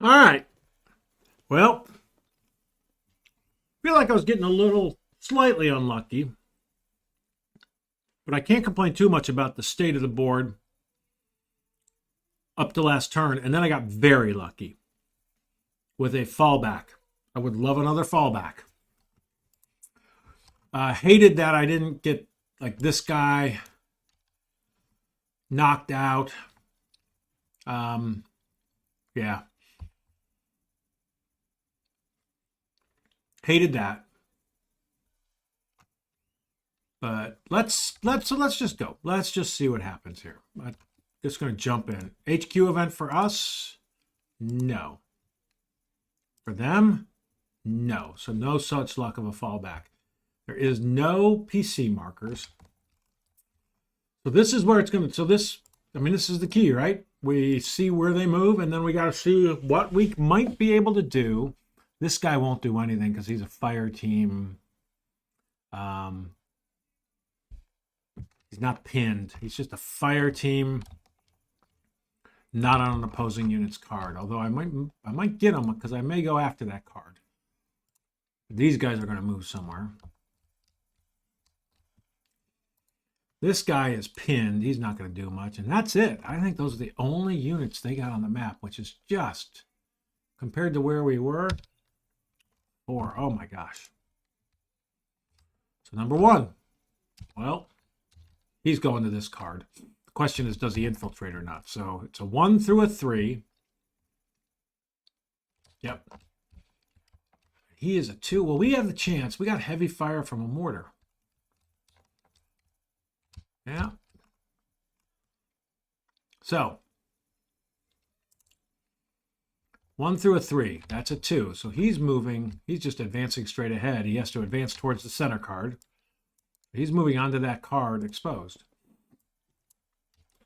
All right. Well, I feel like I was getting a little slightly unlucky, but I can't complain too much about the state of the board up to last turn. And then I got very lucky with a fallback. I would love another fallback. Hated that I didn't get like this guy knocked out. Um, yeah, hated that. But let's just go. Let's just see what happens here. I'm just going to jump in. HQ event for us? No. For them? No. So no such luck of a fallback. There is no PC markers. So this is where it's going to. So this, I mean, this is the key, right? We see where they move, and then we got to see what we might be able to do. This guy won't do anything because he's a fire team. He's not pinned. He's just a fire team, not on an opposing unit's card. Although I might get him because I may go after that card. These guys are going to move somewhere. This guy is pinned. He's not going to do much. And that's it. I think those are the only units they got on the map, which is just, compared to where we were, 4. Oh my gosh. So number 1. Well, he's going to this card. The question is, does he infiltrate or not? So it's a 1 through a 3. Yep. He is a 2. Well, we have the chance. We got heavy fire from a mortar. Yeah. So 1 through a 3. That's a 2. So he's moving. He's just advancing straight ahead. He has to advance towards the center card. He's moving onto that card exposed.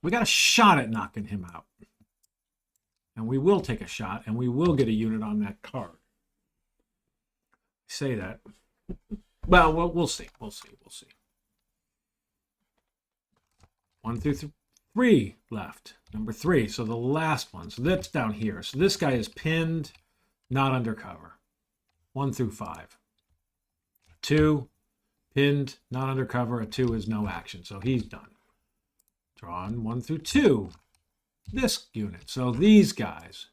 We got a shot at knocking him out. And we will take a shot, and we will get a unit on that card. I say that. Well, we'll see. We'll see. 1 through 3 left. Number 3. So the last one. So that's down here. So this guy is pinned, not undercover. 1 through 5. 2, pinned, not undercover. A 2 is no action. So he's done. Drawn 1 through 2. This unit. So these guys.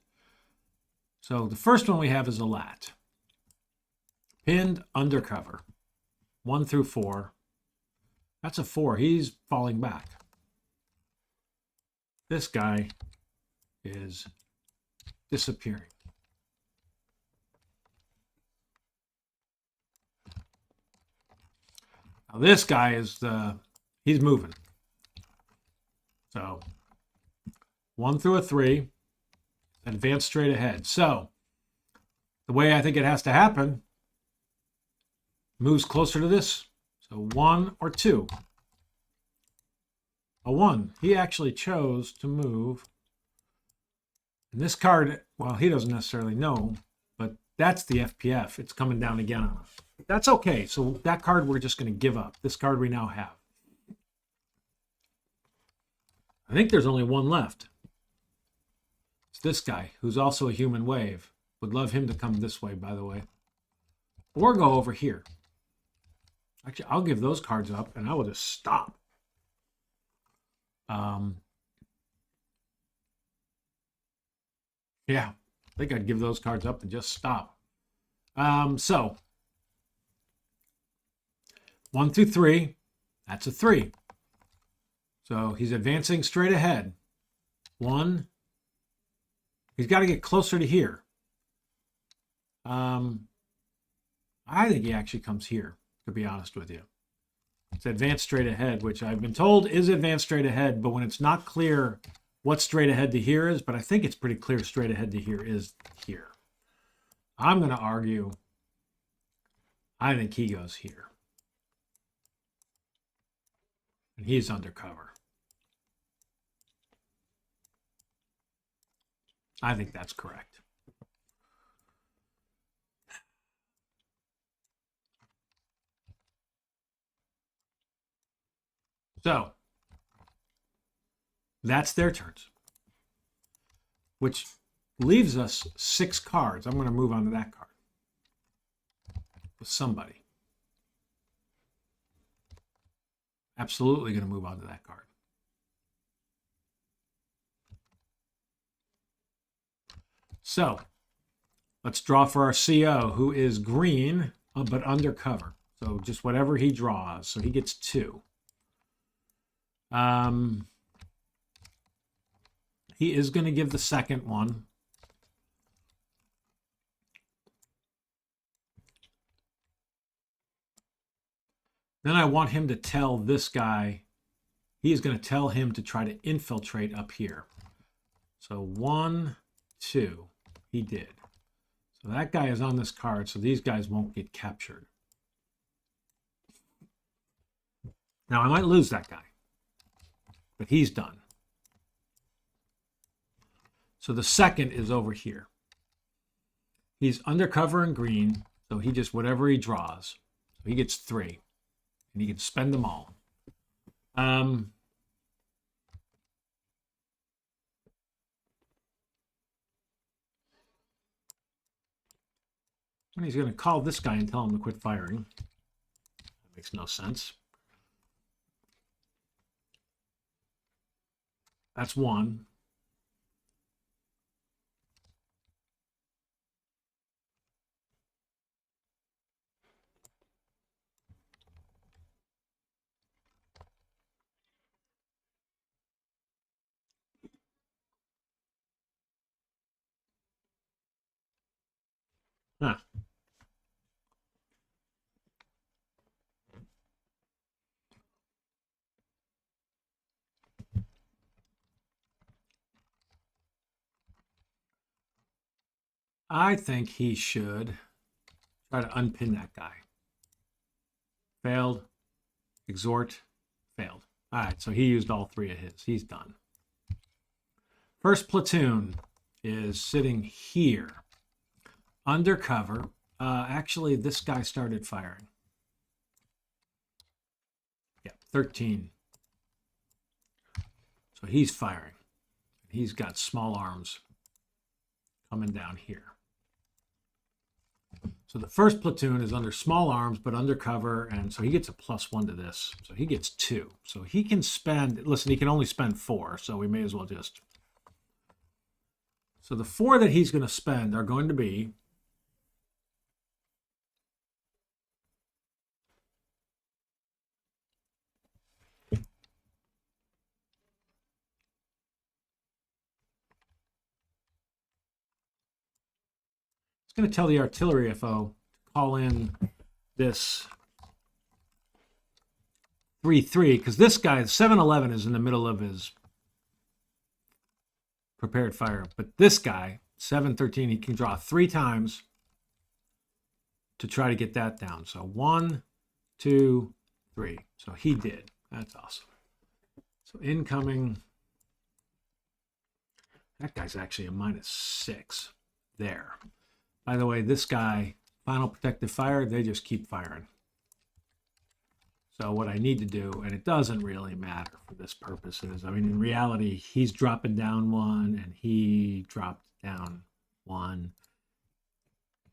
So the first one we have is a lat. Pinned, undercover. 1 through 4. That's a 4. He's falling back. This guy is disappearing. Now this guy is he's moving. So 1 through a 3, advance straight ahead. So the way I think it has to happen, moves closer to this. So 1 or 2. A 1. He actually chose to move. And this card, well, he doesn't necessarily know, but that's the FPF. It's coming down again on us. That's okay. So that card we're just going to give up. This card we now have. I think there's only one left. It's this guy, who's also a human wave. Would love him to come this way, by the way. Or go over here. Actually, I'll give those cards up, and I will just stop. Yeah, I think I'd give those cards up and just stop. So 1 through 3, that's a 3. So he's advancing straight ahead. 1. He's got to get closer to here. I think he actually comes here, to be honest with you. It's advanced straight ahead, which I've been told is advanced straight ahead, but when it's not clear what straight ahead to here is, but I think it's pretty clear straight ahead to here is here. I'm going to argue I think he goes here. And he's undercover. I think that's correct. So that's their turns. Which leaves us 6 cards. I'm going to move on to that card with somebody. Absolutely going to move on to that card. So let's draw for our CO, who is green, but undercover. So just whatever he draws. So he gets 2. He is going to give the second one. Then I want him to tell this guy, he is going to tell him to try to infiltrate up here. So 1, 2, he did. So that guy is on this card, so these guys won't get captured. Now I might lose that guy, but he's done. So the second is over here. He's undercover in green, so he just, whatever he draws. So he gets 3, and he can spend them all. And he's going to call this guy and tell him to quit firing. That makes no sense. That's 1. Huh. I think he should try to unpin that guy. Failed. Exhort. Failed. All right, so he used all 3 of his. He's done. First platoon is sitting here. Undercover. Actually, this guy started firing. Yeah, 13. So he's firing. He's got small arms coming down here. So the first platoon is under small arms, but undercover, and so he gets a +1 to this. So he gets 2. So he can spend, listen, he can only spend 4, so we may as well just. So the 4 that he's going to spend are going to be it's going to tell the artillery FO to call in this 3-3, because this guy, 7-11, is in the middle of his prepared fire. But this guy, 7-13, he can draw 3 times to try to get that down. So 1, 2, 3. So he did. That's awesome. So incoming. That guy's actually a -6 there. By the way, this guy, final protective fire, they just keep firing. So what I need to do, and it doesn't really matter for this purposes, I mean, in reality, he's dropping down 1 and he dropped down 1.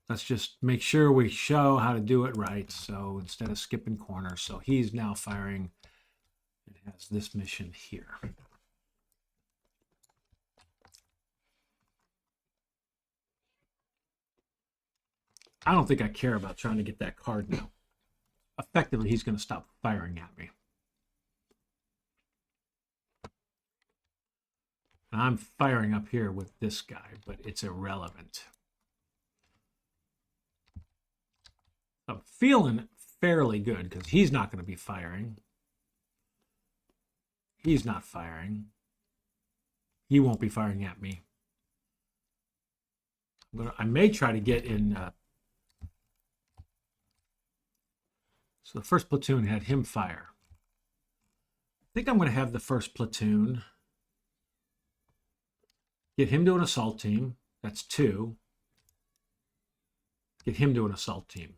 Let's just make sure we show how to do it right. So instead of skipping corners, so he's now firing. It has this mission here. I don't think I care about trying to get that card now. Effectively, he's going to stop firing at me. And I'm firing up here with this guy, but it's irrelevant. I'm feeling fairly good because he's not going to be firing. He's not firing. He won't be firing at me. I may try to get in. So the first platoon had him fire. I think I'm going to have the first platoon get him to an assault team. That's 2. Get him to an assault team.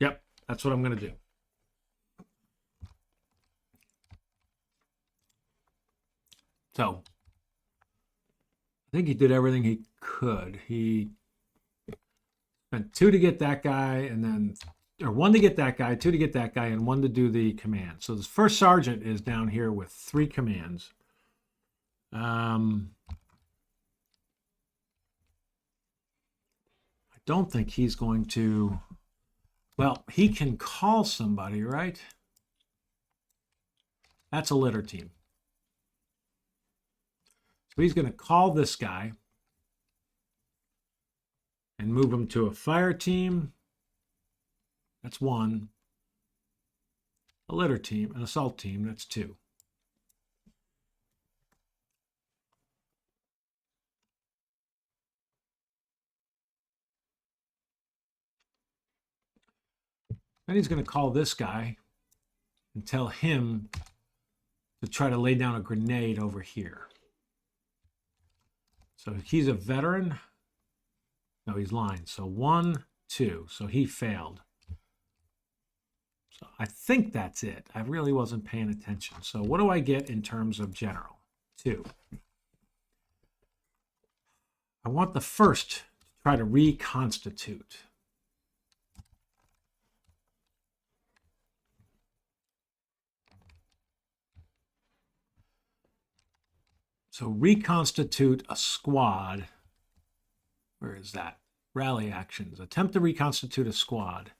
Yep, that's what I'm going to do. So I think he did everything he could. He spent 2 to get that guy, and then, or 1 to get that guy, 2 to get that guy, and 1 to do the command. So this first sergeant is down here with 3 commands. I don't think he's going to, well, he can call somebody, right? That's a litter team. So he's going to call this guy and move him to a fire team. That's 1. A litter team, an assault team, that's 2. Then he's going to call this guy and tell him to try to lay down a grenade over here. So he's a veteran. No, he's lying. So 1, 2. So he failed. So I think that's it. I really wasn't paying attention. So what do I get in terms of general? 2. I want the first to try to reconstitute. So reconstitute a squad. Where is that? Rally actions. Attempt to reconstitute a squad.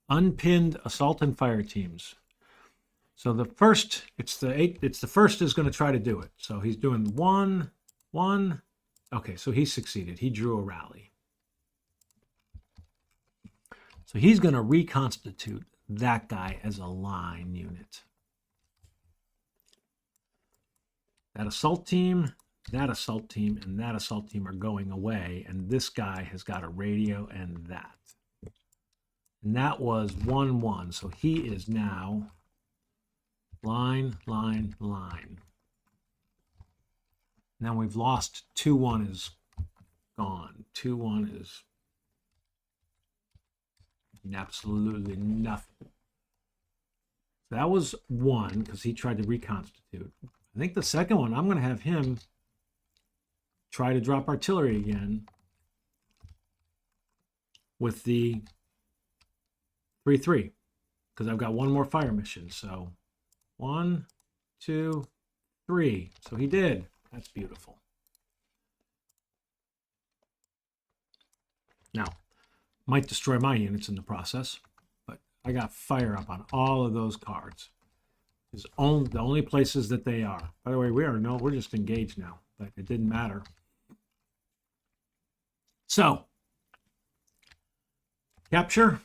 Unpinned assault and fire teams. So the first, it's the first is going to try to do it. So he's doing 1, 1. Okay, so he succeeded. He drew a rally. So he's going to reconstitute that guy as a line unit. That assault team, and that assault team are going away, and this guy has got a radio and that. And that was 1, 1. So he is now line, line, line. Now we've lost 2, 1 is gone. 2, 1 is absolutely nothing. So that was 1 because he tried to reconstitute. I think the second one, I'm going to have him try to drop artillery again with the 3, 3 because I've got 1 more fire mission. So 1, 2, 3. So he did. That's beautiful. Now, might destroy my units in the process, but I got fire up on all of those cards. Is the only places that they are. By the way, we're just engaged now, but it didn't matter. So, capture.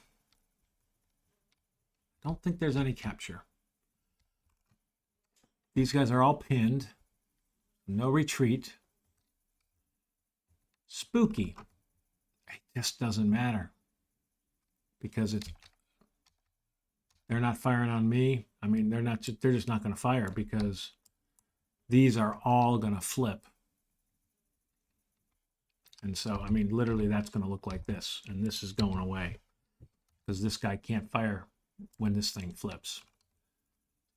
Don't think there's any capture. These guys are all pinned. No retreat. Spooky. It just doesn't matter because they're not firing on me. I mean, they're just not going to fire because these are all going to flip. And so, I mean, literally that's going to look like this, and this is going away because this guy can't fire when this thing flips.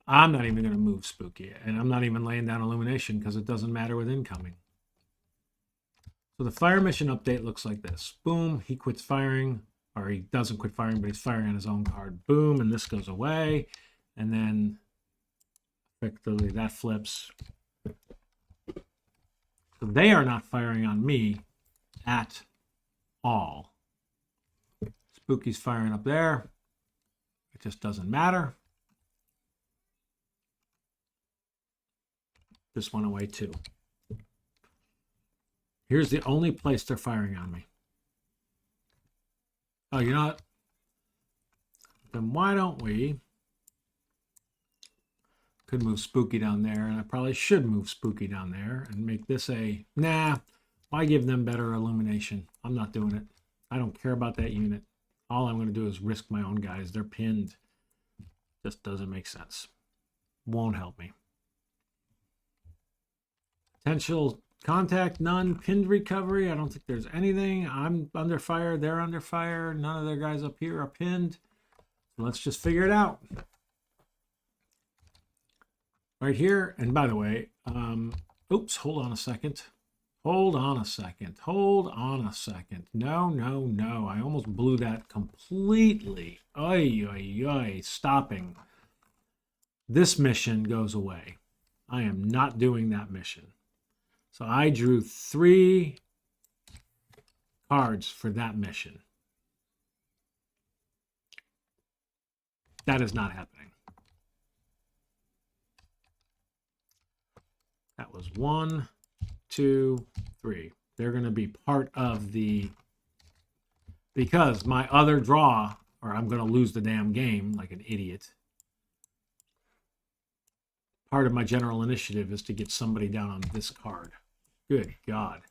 I'm not even going to move Spooky, and I'm not even laying down illumination because it doesn't matter with incoming. So the fire mission update looks like this. Boom, he quits firing, or he doesn't quit firing, but he's firing on his own card. Boom, and this goes away. And then effectively that flips. So they are not firing on me at all. Spooky's firing up there. It just doesn't matter. This went away too. Here's the only place they're firing on me. Oh, you know what? Then why don't we... Could move Spooky down there, and I probably should move Spooky down there and make this a... Nah, why give them better illumination? I'm not doing it. I don't care about that unit. All I'm going to do is risk my own guys. They're pinned. Just doesn't make sense. Won't help me. Potential contact, none. Pinned recovery, I don't think there's anything. I'm under fire. They're under fire. None of their guys up here are pinned. So let's just figure it out. Right here, and by the way, Oops, hold on a second. Hold on a second. Hold on a second. No, no, no. I almost blew that completely. Oy, oy, oy. Stopping. This mission goes away. I am not doing that mission. So I drew 3 cards for that mission. That is not happening. That was 1, 2, 3. They're going to be part of the, because my other draw, or I'm going to lose the damn game like an idiot. Part of my general initiative is to get somebody down on this card. Good God.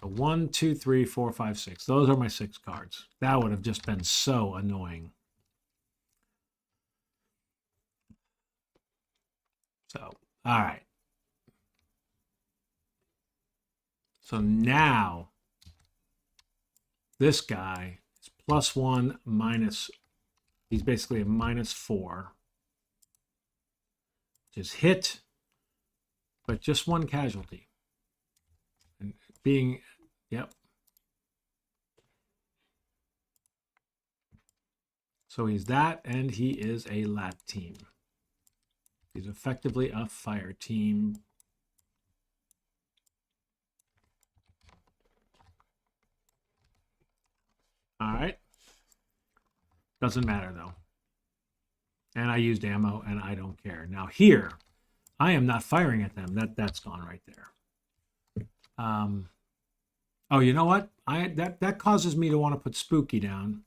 So 1, 2, 3, 4, 5, 6. Those are my 6 cards. That would have just been so annoying. So, all right. So now this guy is +1 minus, he's basically a -4. Which is hit, but just 1 casualty. And being, yep. So he's that, and he is a lat team. He's effectively a fire team. All right. Doesn't matter, though. And I used ammo, and I don't care. Now here, I am not firing at them. That's gone right there. Oh, you know what? That causes me to want to put Spooky down.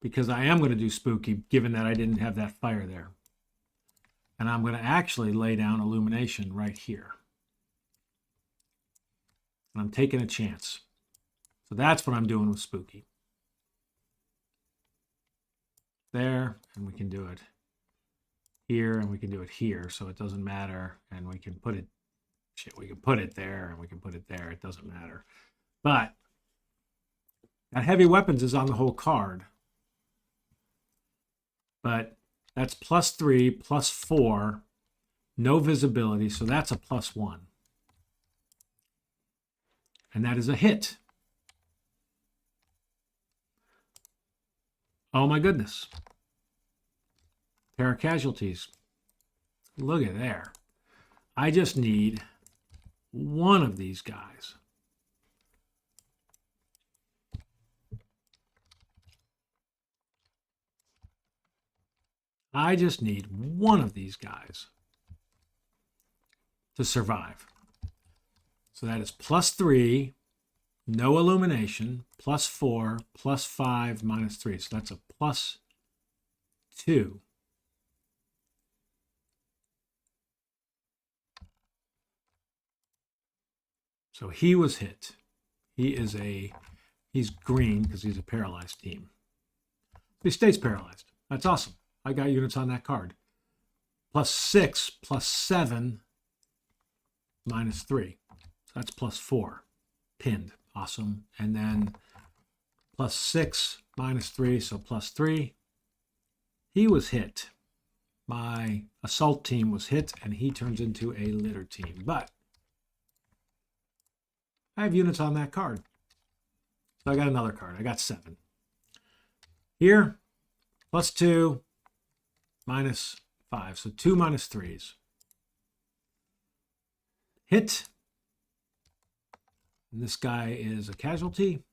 Because I am going to do Spooky, given that I didn't have that fire there. And I'm going to actually lay down Illumination right here. And I'm taking a chance. So that's what I'm doing with Spooky. There, and we can do it here, and we can do it here, so it doesn't matter. And we can put it, we can put it there, and we can put it there. It doesn't matter. But that heavy weapons is on the whole card. But that's +3, +4, no visibility, so that's a +1. And that is a hit. Oh my goodness. Pair of casualties. Look at there. I just need 1 of these guys. I just need 1 of these guys to survive. So that is +3, no illumination, +4, +5, -3. So that's a +2. So he was hit. He's green because he's a paralyzed team. He stays paralyzed. That's awesome. I got units on that card. +6, +7, -3. So that's +4. Pinned. Awesome. And then +6, -3, so +3. He was hit. My assault team was hit, and he turns into a litter team. But I have units on that card. So I got another card. I got 7. Here, +2, -5. So 2 -3s. Hit. And this guy is a casualty.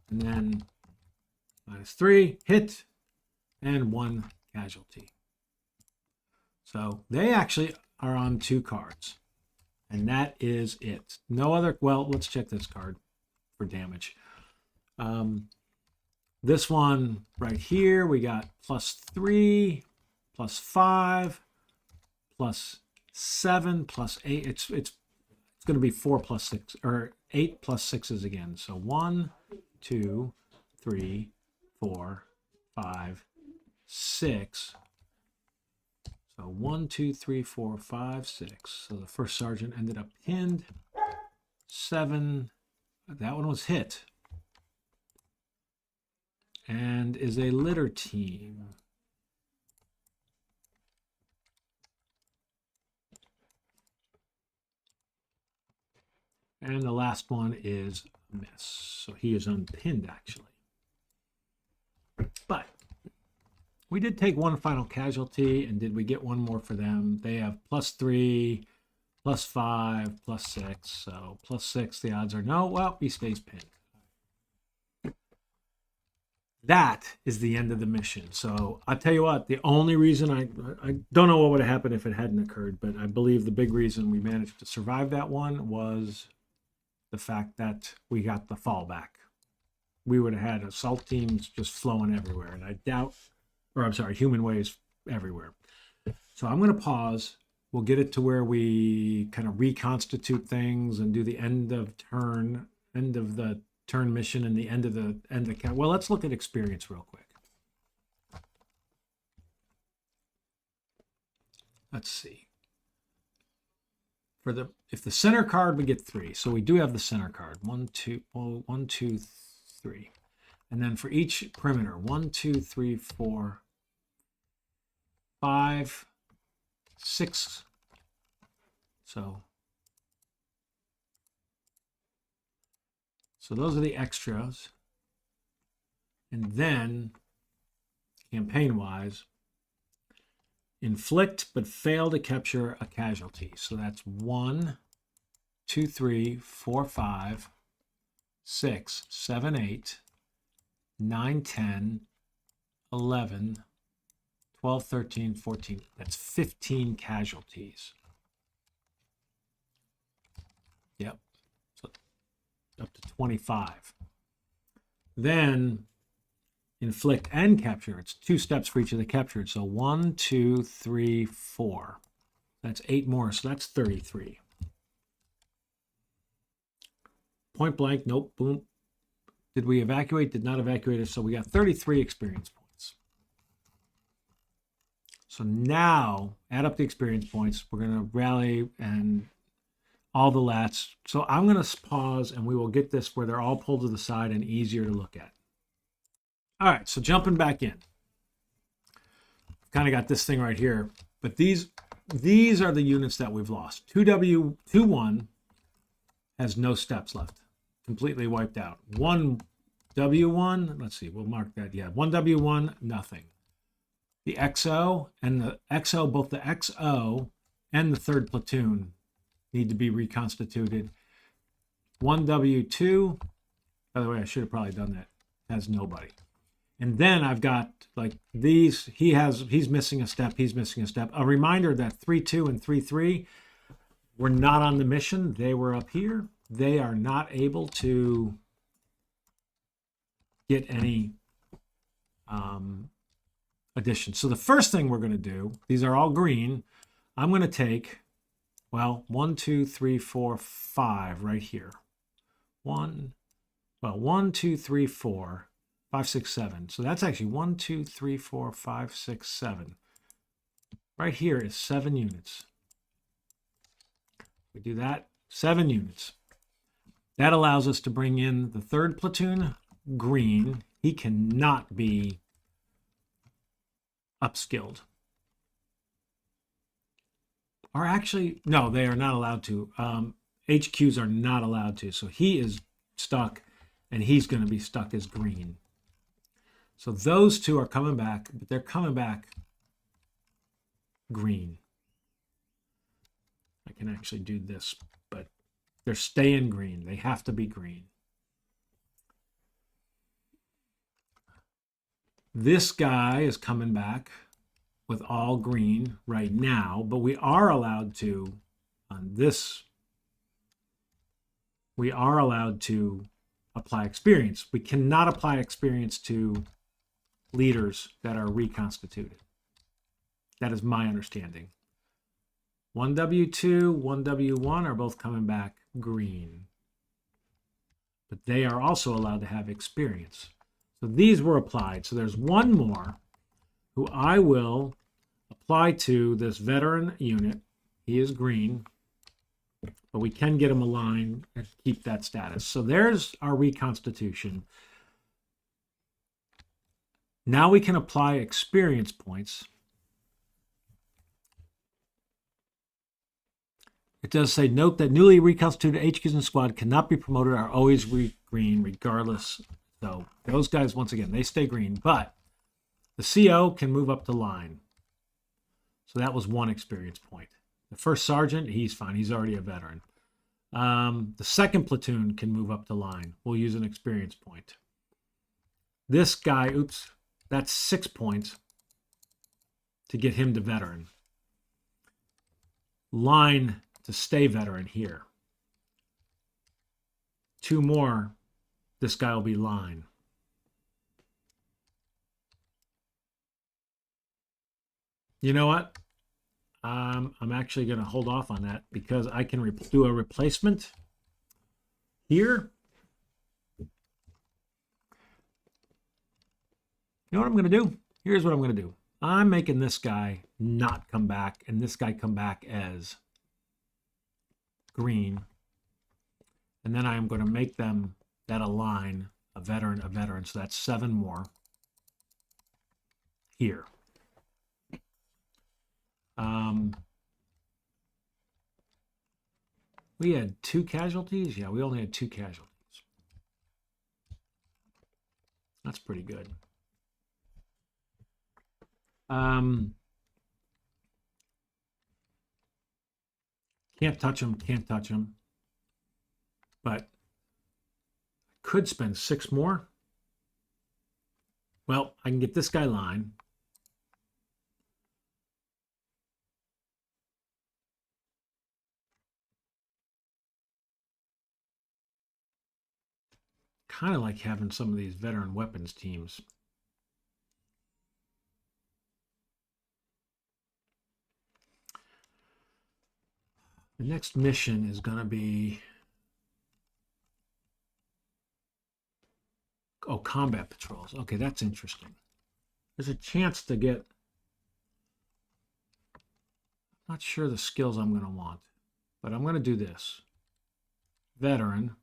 And then -3, hit, and 1 casualty. So they actually are on 2 cards. And that is it. No other, well, let's check this card for damage. This one right here, we got +3, +5, +7, +8. It's going to be 4 + 6, or 8 + 6s again. So 1, 2, 3, 4, 5, 6. So 1, 2, 3, 4, 5, 6. So the first sergeant ended up pinned. 7. That one was hit. and is a litter team. And the last one is a miss. So he is unpinned, actually. But we did take one final casualty, and did we get one more for them? They have +3, +5, +6. So +6, the odds are no. Well, he stays pinned. That is the end of the mission. So I'll tell you what, the only reason I don't know what would have happened if it hadn't occurred, but I believe the big reason we managed to survive that one was the fact that we got the fallback. We would have had assault teams just flowing everywhere, and I doubt, or I'm sorry, human waves everywhere. So I'm going to pause. We'll get it to where we kind of reconstitute things and do the end of the turn mission and the end of the count. Well, let's look at experience real quick. Let's see. If the center card, we get 3. So we do have the center card. 1, 2, 3. And then for each perimeter, 1, 2, 3, 4, 5, 6. So those are the extras. And then, campaign-wise, inflict but fail to capture a casualty. So that's 1, 2, 3, 4, 5, 6, 7, 8, 9, 10, 11, 12, 13, 14. That's 15 casualties. Yep. So up to 25. Then inflict and capture. It's 2 steps for each of the captured. So 1, 2, 3, 4. That's 8 more. So that's 33. Point blank. Nope. Boom. Did we evacuate? Did not evacuate us. So we got 33 experience points. So now add up the experience points. We're going to rally and all the lats. So I'm going to pause and we will get this where they're all pulled to the side and easier to look at. All right, so jumping back in. Kind of got this thing right here, but these are the units that we've lost. 2W21 has no steps left, completely wiped out. 1W1, let's see, we'll mark that. Yeah, 1W1, nothing. The XO and the XO, both the XO and the 3rd platoon need to be reconstituted. 1W2, by the way, I should have probably done that, has nobody. And then I've got like these, he's missing a step, he's missing a step. A reminder that 3-2 and 3-3 were not on the mission. They were up here. They are not able to get any additions. So the first thing we're going to do, these are all green. I'm going to take, well, 1, 2, 3, 4, 5 right here. 1, 2, 3, 4. 5, 6, 7. So that's actually 1, 2, 3, 4, 5, 6, 7. Right here is 7 units. We do that, 7 units. That allows us to bring in the 3rd platoon, green. He cannot be upskilled. Or actually, no, they are not allowed to. HQs are not allowed to. So he is stuck, and he's going to be stuck as green. So those 2 are coming back, but they're coming back green. I can actually do this, but they're staying green. They have to be green. This guy is coming back with all green right now, but we are allowed to, on this, we are allowed to apply experience. We cannot apply experience to leaders that are reconstituted. That is my understanding. 1W2, 1W1 are both coming back green. But they are also allowed to have experience. So these were applied. So there's one more who I will apply to this veteran unit. He is green, but we can get him aligned and keep that status. So there's our reconstitution. Now we can apply experience points. It does say, note that newly reconstituted HQs and squad cannot be promoted, are always green regardless. So those guys, once again, they stay green, but the CO can move up to line. So that was 1 experience point. The first sergeant, he's fine. He's already a veteran. The second platoon can move up to line. We'll use an experience point. This guy, oops, that's 6 points to get him to veteran. Line to stay veteran here. 2 more, this guy will be line. You know what? I'm actually going to hold off on that because I can do a replacement here. You know what I'm going to do? Here's what I'm going to do. I'm making this guy not come back and this guy come back as green. And then I'm going to make them that align a veteran. So that's 7 more here. We had 2 casualties. Yeah, we only had 2 casualties. That's pretty good. Can't touch them, can't touch them. But could spend 6 more. Well, I can get this guy line. Kind of like having some of these veteran weapons teams. The next mission is going to be, oh, combat patrols. Okay, that's interesting. There's a chance to get, I'm not sure the skills I'm going to want, but I'm going to do this. Veteran.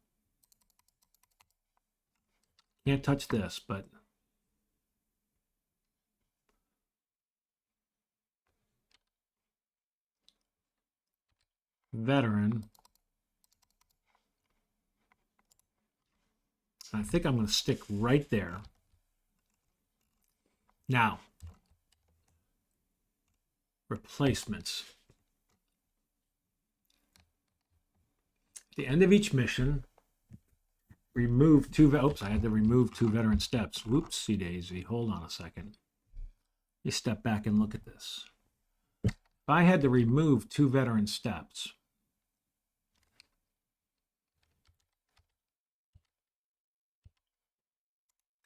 Can't touch this, but veteran. I think I'm going to stick right there. Now, replacements. At the end of each mission, remove 2, oops, I had to remove 2 veteran steps. Whoopsie daisy, hold on a second. You step back and look at this. If I had to remove 2 veteran steps,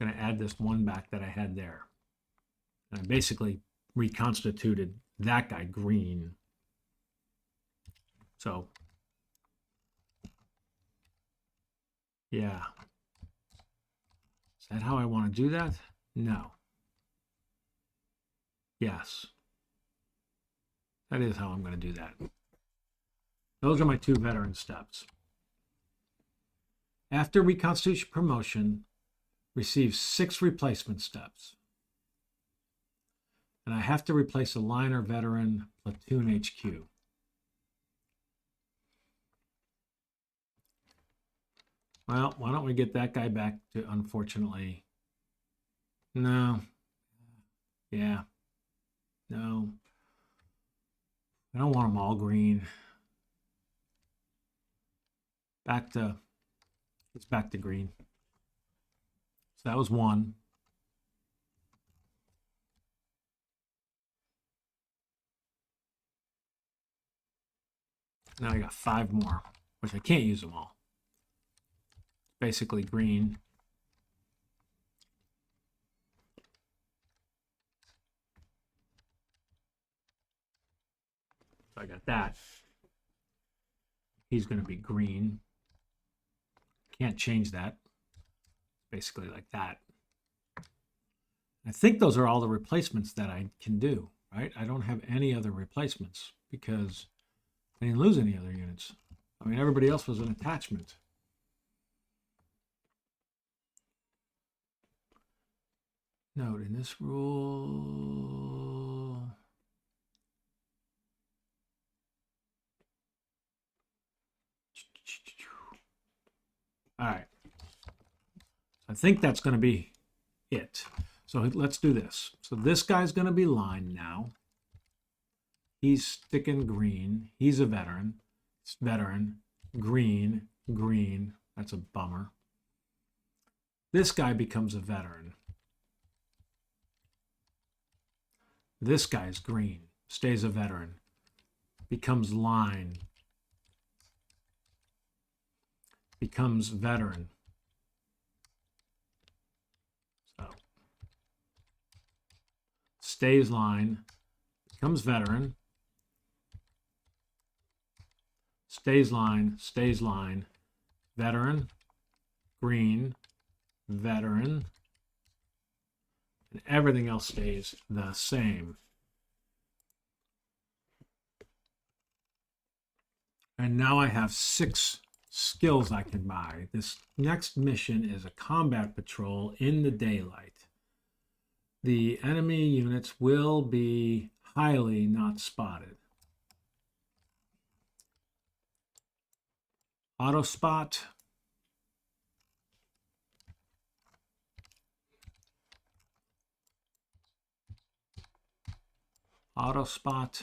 I'm going to add this 1 back that I had there. And I basically reconstituted that guy green. So, yeah. Is that how I want to do that? No. Yes. That is how I'm going to do that. Those are my 2 veteran steps. After reconstitution promotion, receive 6 replacement steps. And I have to replace a line or veteran platoon HQ. Well, why don't we get that guy back to, unfortunately. No. Yeah. No. I don't want them all green. It's back to green. So that was 1. Now I got 5 more, which I can't use them all. Basically green. So I got that. He's going to be green. Can't change that. Basically like that. I think those are all the replacements that I can do, right? I don't have any other replacements because I didn't lose any other units. I mean, everybody else was an attachment. Note in this rule. All right. I think that's going to be it. So let's do this. So this guy's going to be line now. He's sticking green. He's a veteran. It's veteran. Green. Green. That's a bummer. This guy becomes a veteran. This guy's green. Stays a veteran. Becomes line. Becomes veteran. So stays line. Becomes veteran. Stays line. Stays line. Veteran. Green. Veteran. And everything else stays the same. And now I have 6 skills I can buy. This next mission is a combat patrol in the daylight. The enemy units will be highly not spotted. Auto spot. Auto spot.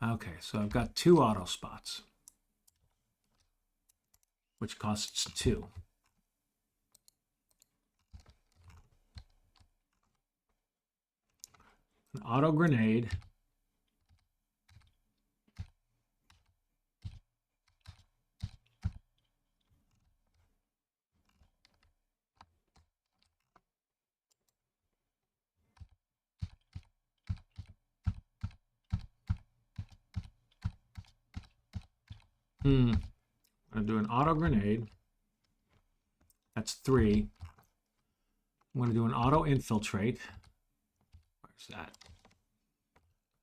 Okay, so I've got 2 auto spots, which costs 2. An auto grenade. I'm going to do an auto grenade. That's 3. I'm going to do an auto infiltrate. Where's that?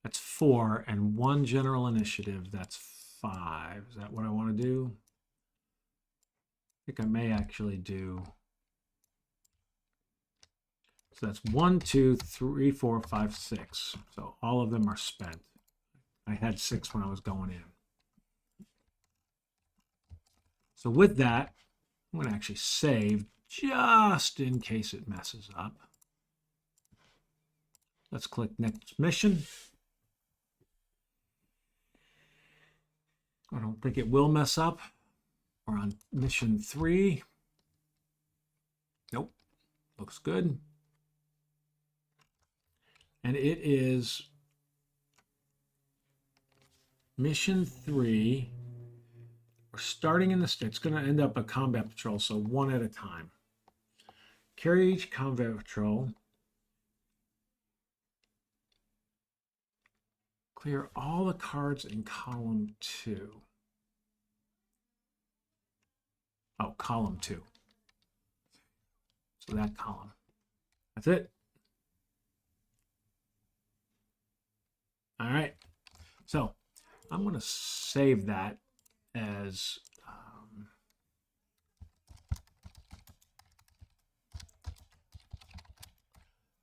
That's 4. And 1 general initiative. That's 5. Is that what I want to do? I think I may actually do. So that's 1, 2, 3, 4, 5, 6. So all of them are spent. I had 6 when I was going in. So with that, I'm going to actually save just in case it messes up. Let's click next mission. I don't think it will mess up. We're on mission 3. Nope. Looks good. And it is mission 3. We're starting in the state. It's going to end up a combat patrol, so 1 at a time. Carry each combat patrol. Clear all the cards in column 2. Oh, column 2. So that column. That's it. All right. So I'm going to save that as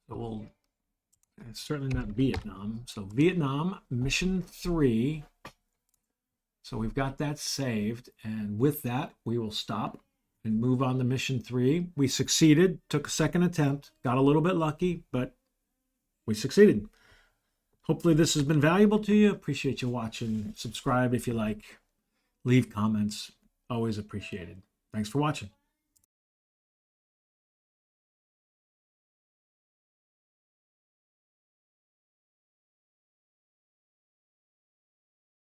so it's certainly not Vietnam. So Vietnam mission 3. So we've got that saved, and with that we will stop and move on to mission 3. We succeeded, took a second attempt, got a little bit lucky, but we succeeded. Hopefully this has been valuable to you. Appreciate you watching. Subscribe if you like. Leave comments. Always appreciated. Thanks for watching.